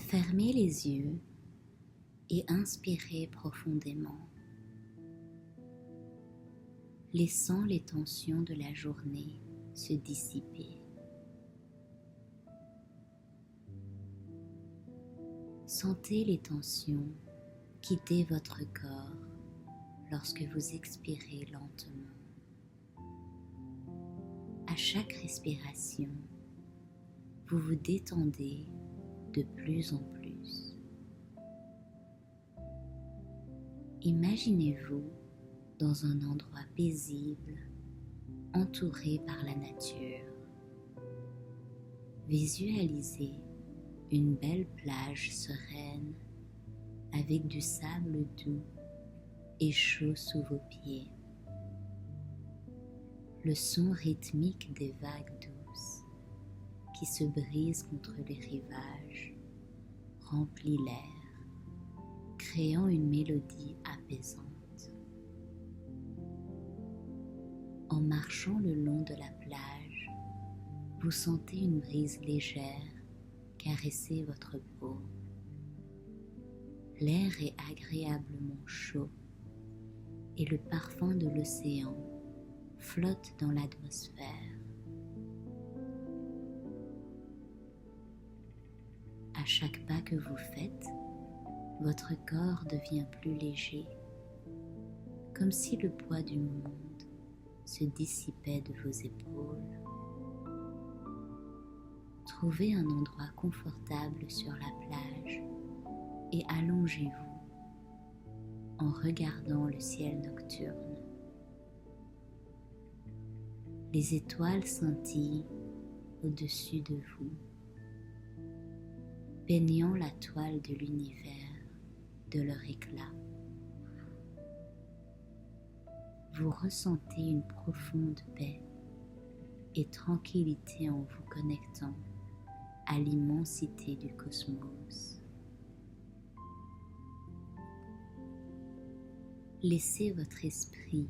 Fermez les yeux et inspirez profondément, laissant les tensions de la journée se dissiper. Sentez les tensions quitter votre corps lorsque vous expirez lentement. À chaque respiration, vous vous détendez de plus en plus. Imaginez-vous dans un endroit paisible, entouré par la nature. Visualisez une belle plage sereine avec du sable doux et chaud sous vos pieds. Le son rythmique des vagues douces qui se brisent contre les rivages remplit l'air, créant une mélodie apaisante. En marchant le long de la plage, vous sentez une brise légère caresser votre peau. L'air est agréablement chaud et le parfum de l'océan flotte dans l'atmosphère. À chaque pas que vous faites, votre corps devient plus léger, comme si le poids du monde se dissipait de vos épaules. Trouvez un endroit confortable sur la plage et allongez-vous en regardant le ciel nocturne. Les étoiles scintillent au-dessus de vous, peignant la toile de l'univers de leur éclat. Vous ressentez une profonde paix et tranquillité en vous connectant à l'immensité du cosmos. Laissez votre esprit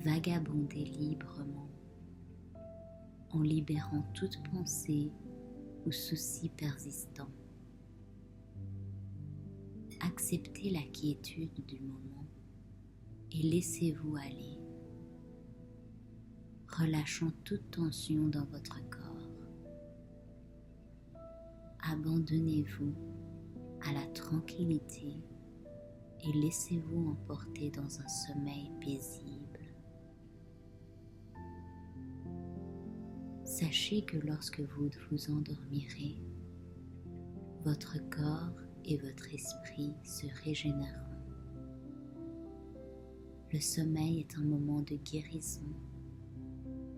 vagabonder librement en libérant toute pensée ou souci persistant. Acceptez la quiétude du moment et laissez-vous aller, relâchant toute tension dans votre corps. Abandonnez-vous à la tranquillité et laissez-vous emporter dans un sommeil paisible. Sachez que lorsque vous vous endormirez, votre corps et votre esprit se régénéreront. Le sommeil est un moment de guérison,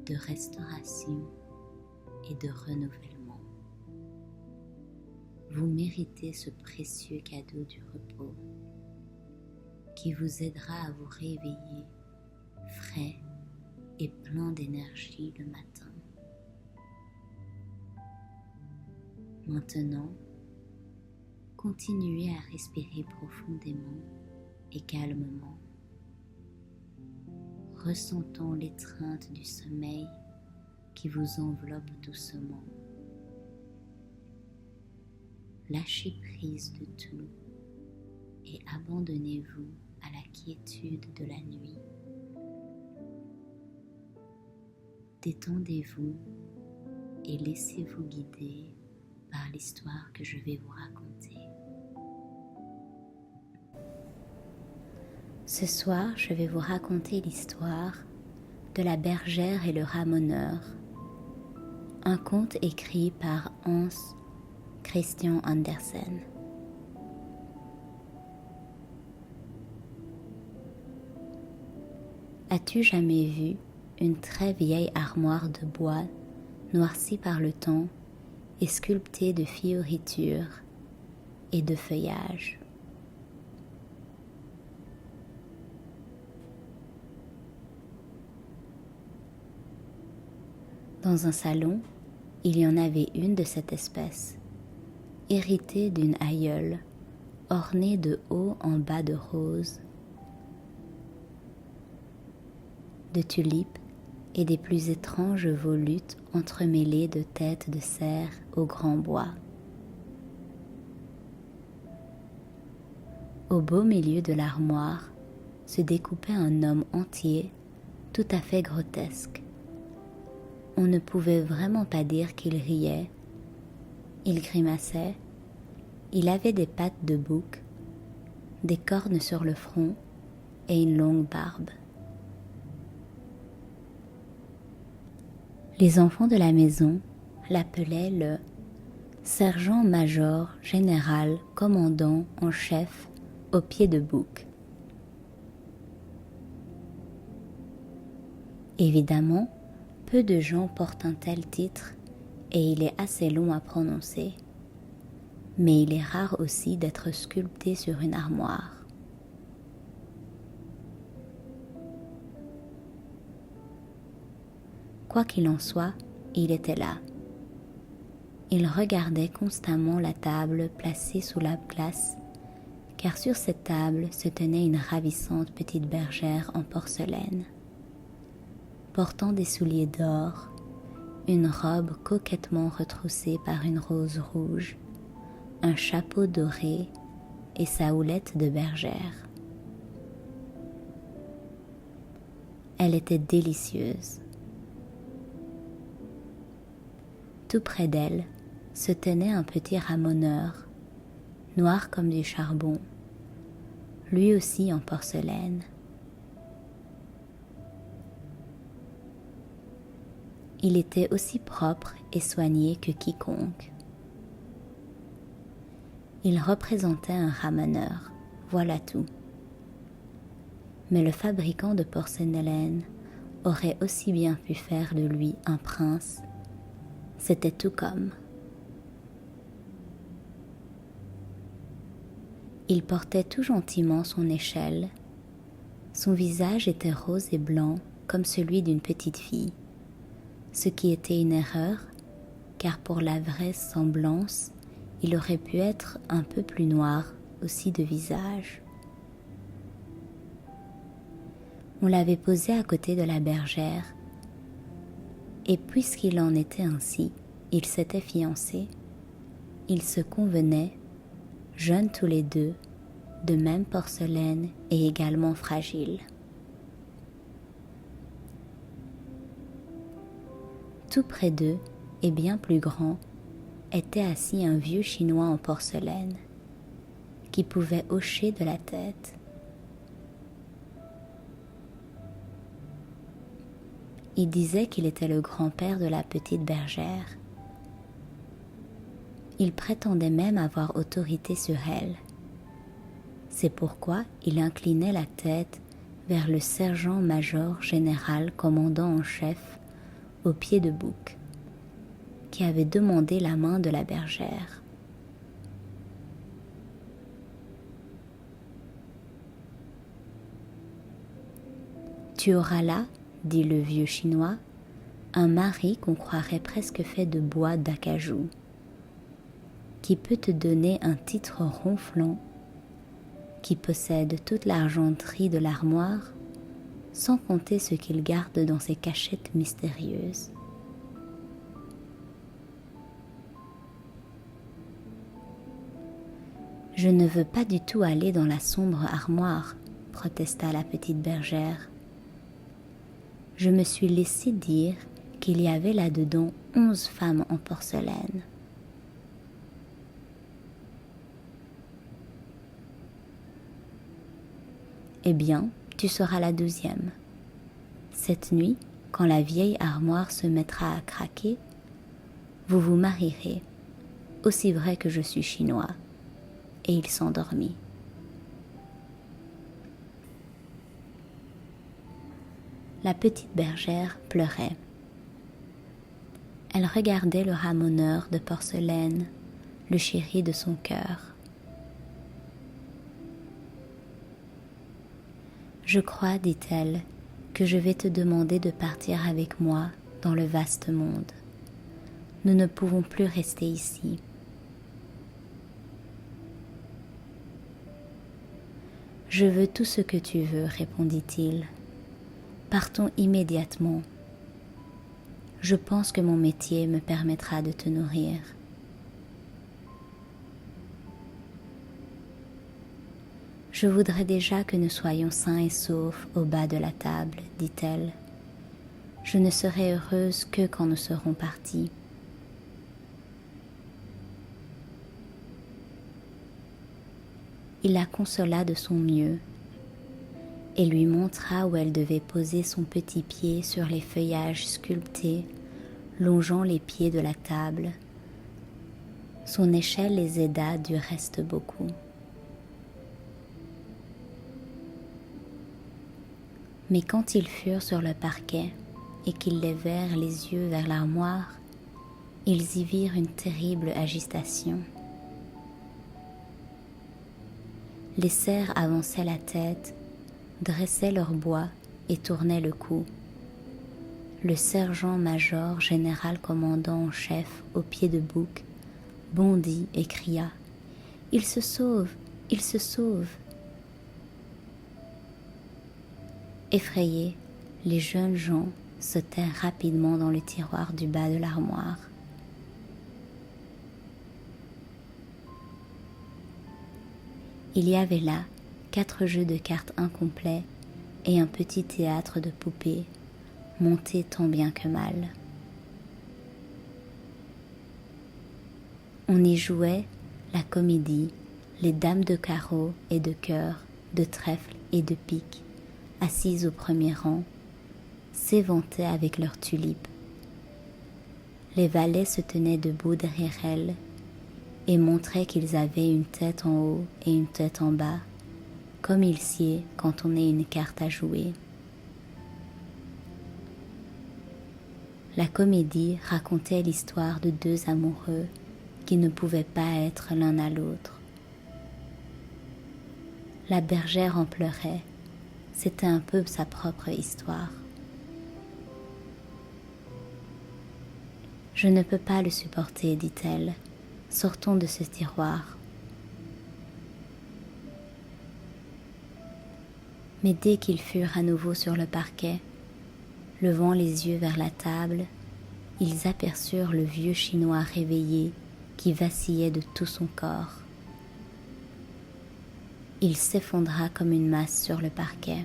de restauration et de renouvellement. Vous méritez ce précieux cadeau du repos qui vous aidera à vous réveiller frais et plein d'énergie le matin. Maintenant, continuez à respirer profondément et calmement, ressentant l'étreinte du sommeil qui vous enveloppe doucement. Lâchez prise de tout et abandonnez-vous à la quiétude de la nuit. Détendez-vous et laissez-vous guider par l'histoire que je vais vous raconter. Ce soir, je vais vous raconter l'histoire de la bergère et le ramoneur, un conte écrit par Hans Christian Andersen. As-tu jamais vu une très vieille armoire de bois noircie par le temps et sculptée de fioritures et de feuillages? Dans un salon, il y en avait une de cette espèce, héritée d'une aïeule, ornée de haut en bas de roses, de tulipes et des plus étranges volutes entremêlées de têtes de cerf au grand bois. Au beau milieu de l'armoire se découpait un homme entier, tout à fait grotesque. On ne pouvait vraiment pas dire qu'il riait. Il grimaçait. Il avait des pattes de bouc, des cornes sur le front et une longue barbe. Les enfants de la maison l'appelaient le sergent-major général commandant en chef au pied de bouc. Évidemment, peu de gens portent un tel titre et il est assez long à prononcer, mais il est rare aussi d'être sculpté sur une armoire. Quoi qu'il en soit, il était là. Il regardait constamment la table placée sous la glace, car sur cette table se tenait une ravissante petite bergère en porcelaine, portant des souliers d'or, une robe coquettement retroussée par une rose rouge, un chapeau doré et sa houlette de bergère. Elle était délicieuse. Tout près d'elle se tenait un petit ramoneur, noir comme du charbon, lui aussi en porcelaine. Il était aussi propre et soigné que quiconque. Il représentait un ramoneur, voilà tout. Mais le fabricant de porcelaine aurait aussi bien pu faire de lui un prince. C'était tout comme. Il portait tout gentiment son échelle. Son visage était rose et blanc comme celui d'une petite fille, ce qui était une erreur, car pour la vraisemblance, il aurait pu être un peu plus noir aussi de visage. On l'avait posé à côté de la bergère, et puisqu'il en était ainsi, ils s'étaient fiancés. Ils se convenaient, jeunes tous les deux, de même porcelaine et également fragiles. Tout près d'eux, et bien plus grand, était assis un vieux Chinois en porcelaine, qui pouvait hocher de la tête. Il disait qu'il était le grand-père de la petite bergère. Il prétendait même avoir autorité sur elle. C'est pourquoi il inclinait la tête vers le sergent-major général commandant en chef au pied de bouc, qui avait demandé la main de la bergère. Tu auras là, dit le vieux Chinois, un mari qu'on croirait presque fait de bois d'acajou, qui peut te donner un titre ronflant, qui possède toute l'argenterie de l'armoire, sans compter ce qu'il garde dans ses cachettes mystérieuses. Je ne veux pas du tout aller dans la sombre armoire, protesta la petite bergère. Je me suis laissé dire qu'il y avait là-dedans 11 femmes en porcelaine. Eh bien, tu seras la 12e. Cette nuit, quand la vieille armoire se mettra à craquer, vous vous marierez, aussi vrai que je suis chinois. Et il s'endormit. La petite bergère pleurait. Elle regardait le ramoneur de porcelaine, le chéri de son cœur. Je crois, dit-elle, que je vais te demander de partir avec moi dans le vaste monde. Nous ne pouvons plus rester ici. Je veux tout ce que tu veux, répondit-il. Partons immédiatement. Je pense que mon métier me permettra de te nourrir. Je voudrais déjà que nous soyons sains et saufs au bas de la table, dit-elle. Je ne serai heureuse que quand nous serons partis. Il la consola de son mieux et lui montra où elle devait poser son petit pied sur les feuillages sculptés longeant les pieds de la table. Son échelle les aida du reste beaucoup. Mais quand ils furent sur le parquet et qu'ils levèrent les yeux vers l'armoire, ils y virent une terrible agitation. Les cerfs avançaient la tête, dressaient leur bois et tournaient le cou. Le sergent-major, général commandant en chef au pied de bouc, bondit et cria « Il se sauve! Il se sauve !» Effrayés, les jeunes gens sautèrent rapidement dans le tiroir du bas de l'armoire. Il y avait là 4 jeux de cartes incomplets et un petit théâtre de poupées, monté tant bien que mal. On y jouait la comédie, les dames de carreau et de cœur, de trèfle et de pique, assises au premier rang, s'éventaient avec leurs tulipes. Les valets se tenaient debout derrière elles et montraient qu'ils avaient une tête en haut et une tête en bas, comme il sied quand on est une carte à jouer. La comédie racontait l'histoire de 2 amoureux qui ne pouvaient pas être l'un à l'autre. La bergère en pleurait, c'était un peu sa propre histoire. « Je ne peux pas le supporter, dit-elle, sortons de ce tiroir. » Mais dès qu'ils furent à nouveau sur le parquet, levant les yeux vers la table, ils aperçurent le vieux Chinois réveillé qui vacillait de tout son corps. Il s'effondra comme une masse sur le parquet.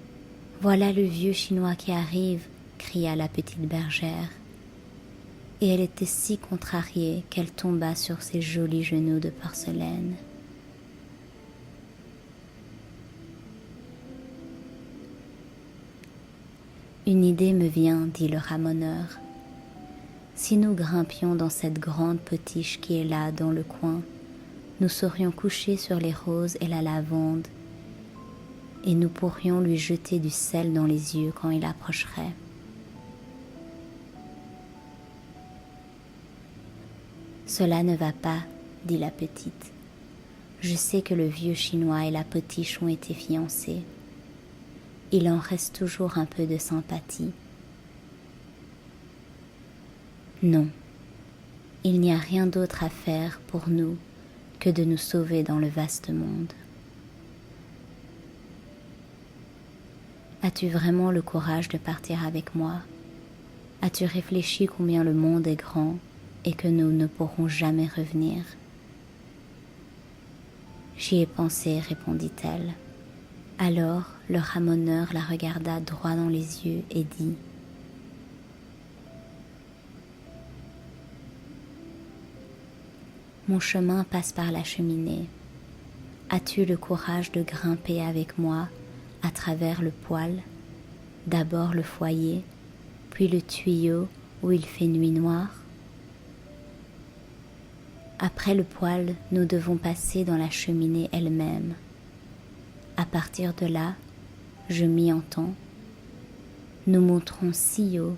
« Voilà le vieux Chinois qui arrive !» cria la petite bergère. Et elle était si contrariée qu'elle tomba sur ses jolis genoux de porcelaine. Une idée me vient, dit le ramoneur. Si nous grimpions dans cette grande potiche qui est là dans le coin, nous serions couchés sur les roses et la lavande, et nous pourrions lui jeter du sel dans les yeux quand il approcherait. Cela ne va pas, dit la petite. Je sais que le vieux Chinois et la potiche ont été fiancés. Il en reste toujours un peu de sympathie. Non, il n'y a rien d'autre à faire pour nous que de nous sauver dans le vaste monde. As-tu vraiment le courage de partir avec moi? As-tu réfléchi combien le monde est grand et que nous ne pourrons jamais revenir? J'y ai pensé, répondit-elle. Alors le ramoneur la regarda droit dans les yeux et dit « Mon chemin passe par la cheminée. As-tu le courage de grimper avec moi à travers le poêle, d'abord le foyer, puis le tuyau où il fait nuit noire? Après le poêle, nous devons passer dans la cheminée elle-même. À partir de là, je m'y entends, nous monterons si haut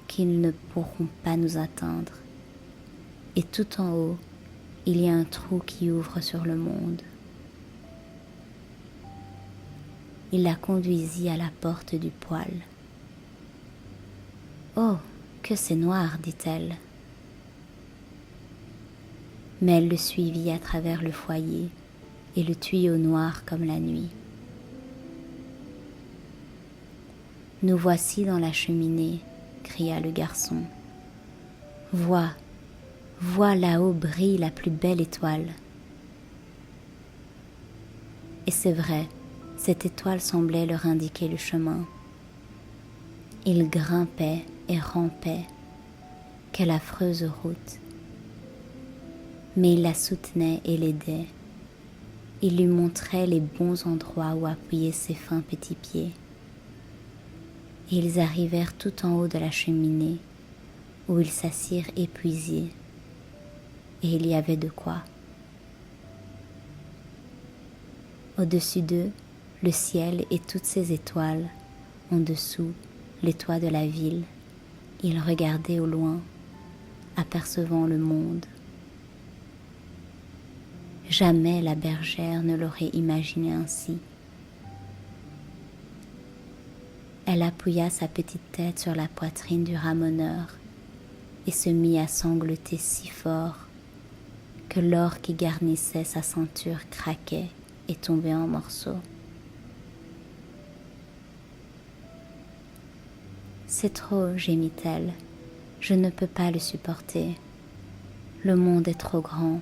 qu'ils ne pourront pas nous atteindre. Et tout en haut, il y a un trou qui ouvre sur le monde. » Il la conduisit à la porte du poêle. « Oh, que c'est noir, dit-elle. » Mais elle le suivit à travers le foyer et le tuyau noir comme la nuit. « Nous voici dans la cheminée, cria le garçon. Vois, vois là-haut brille la plus belle étoile. Et c'est vrai, cette étoile semblait leur indiquer le chemin. Ils grimpaient et rampaient. Quelle affreuse route! Mais il la soutenait et l'aidait. Il lui montrait les bons endroits où appuyer ses fins petits pieds. Et ils arrivèrent tout en haut de la cheminée, où ils s'assirent épuisés. Et il y avait de quoi. Au-dessus d'eux, le ciel et toutes ses étoiles. En dessous, les toits de la ville. Ils regardaient au loin, apercevant le monde. Jamais la bergère ne l'aurait imaginé ainsi. Elle appuya sa petite tête sur la poitrine du ramoneur et se mit à sangloter si fort que l'or qui garnissait sa ceinture craquait et tombait en morceaux. C'est trop, gémit-elle, je ne peux pas le supporter. Le monde est trop grand.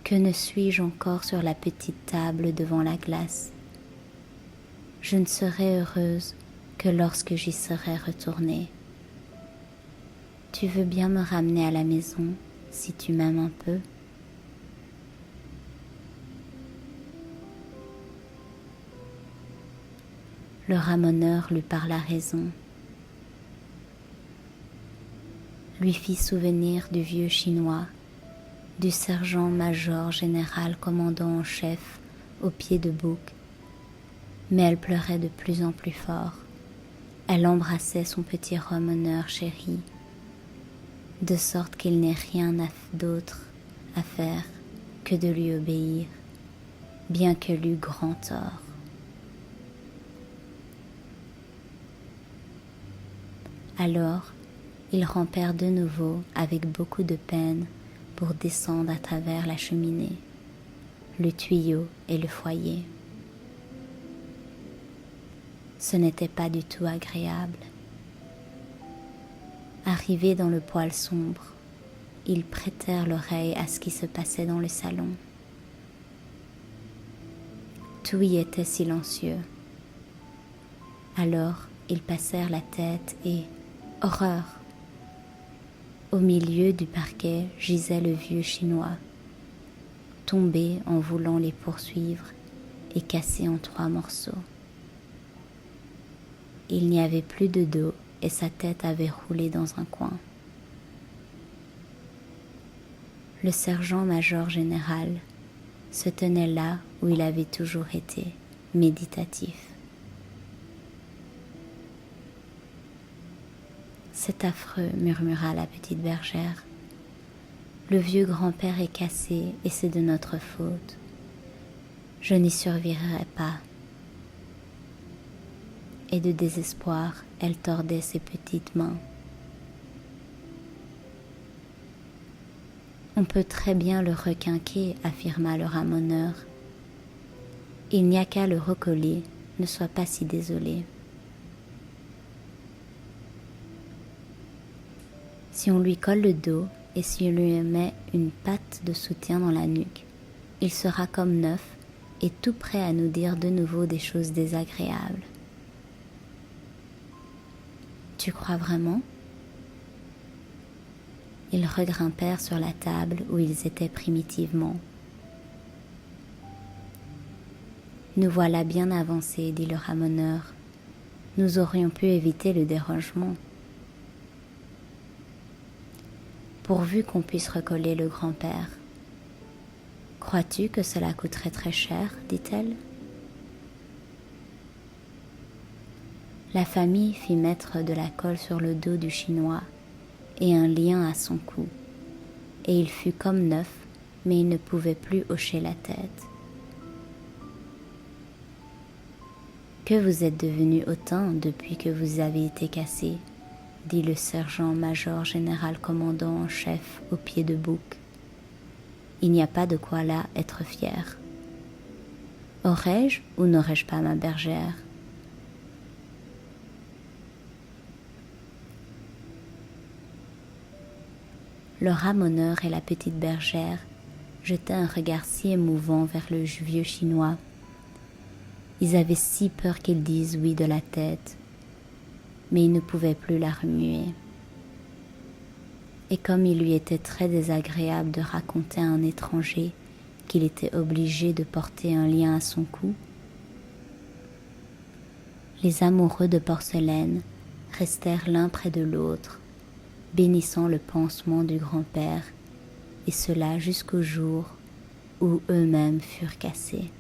Que ne suis-je encore sur la petite table devant la glace? Je ne serai heureuse que lorsque j'y serai retournée. Tu veux bien me ramener à la maison si tu m'aimes un peu? Le ramoneur lui parla raison, lui fit souvenir du vieux chinois, du sergent-major général commandant en chef au pied de bouc. Mais elle pleurait de plus en plus fort. Elle embrassait son petit ramoneur chéri, de sorte qu'il n'ait rien d'autre à faire que de lui obéir, bien qu'elle eût grand tort. Alors, ils rampèrent de nouveau avec beaucoup de peine pour descendre à travers la cheminée, le tuyau et le foyer. Ce n'était pas du tout agréable. Arrivés dans le poêle sombre, ils prêtèrent l'oreille à ce qui se passait dans le salon. Tout y était silencieux. Alors, ils passèrent la tête et, horreur! Au milieu du parquet gisait le vieux chinois, tombé en voulant les poursuivre et cassé en 3 morceaux. Il n'y avait plus de dos et sa tête avait roulé dans un coin. Le sergent-major général se tenait là où il avait toujours été, méditatif. C'est affreux, murmura la petite bergère. Le vieux grand-père est cassé et c'est de notre faute. Je n'y survivrai pas. Et de désespoir, elle tordait ses petites mains. On peut très bien le requinquer, affirma le ramoneur. Il n'y a qu'à le recoller, ne sois pas si désolé. Si on lui colle le dos et si on lui met une patte de soutien dans la nuque, il sera comme neuf et tout prêt à nous dire de nouveau des choses désagréables. Tu crois vraiment? Ils regrimpèrent sur la table où ils étaient primitivement. Nous voilà bien avancés, dit le ramoneur. Nous aurions pu éviter le dérangement. Pourvu qu'on puisse recoller le grand-père. Crois-tu que cela coûterait très cher, dit-elle? La famille fit mettre de la colle sur le dos du chinois et un lien à son cou, et il fut comme neuf, mais il ne pouvait plus hocher la tête. Que vous êtes devenu hautain depuis que vous avez été cassé, dit le sergent-major général commandant en chef au pied de bouc. Il n'y a pas de quoi là être fier. Aurais-je ou n'aurais-je pas ma bergère? Le ramoneur et la petite bergère jetaient un regard si émouvant vers le vieux Chinois. Ils avaient si peur qu'il dise oui de la tête, mais ils ne pouvaient plus la remuer. Et comme il lui était très désagréable de raconter à un étranger qu'il était obligé de porter un lien à son cou, les amoureux de porcelaine restèrent l'un près de l'autre, bénissant le pansement du grand-père, et cela jusqu'au jour où eux-mêmes furent cassés.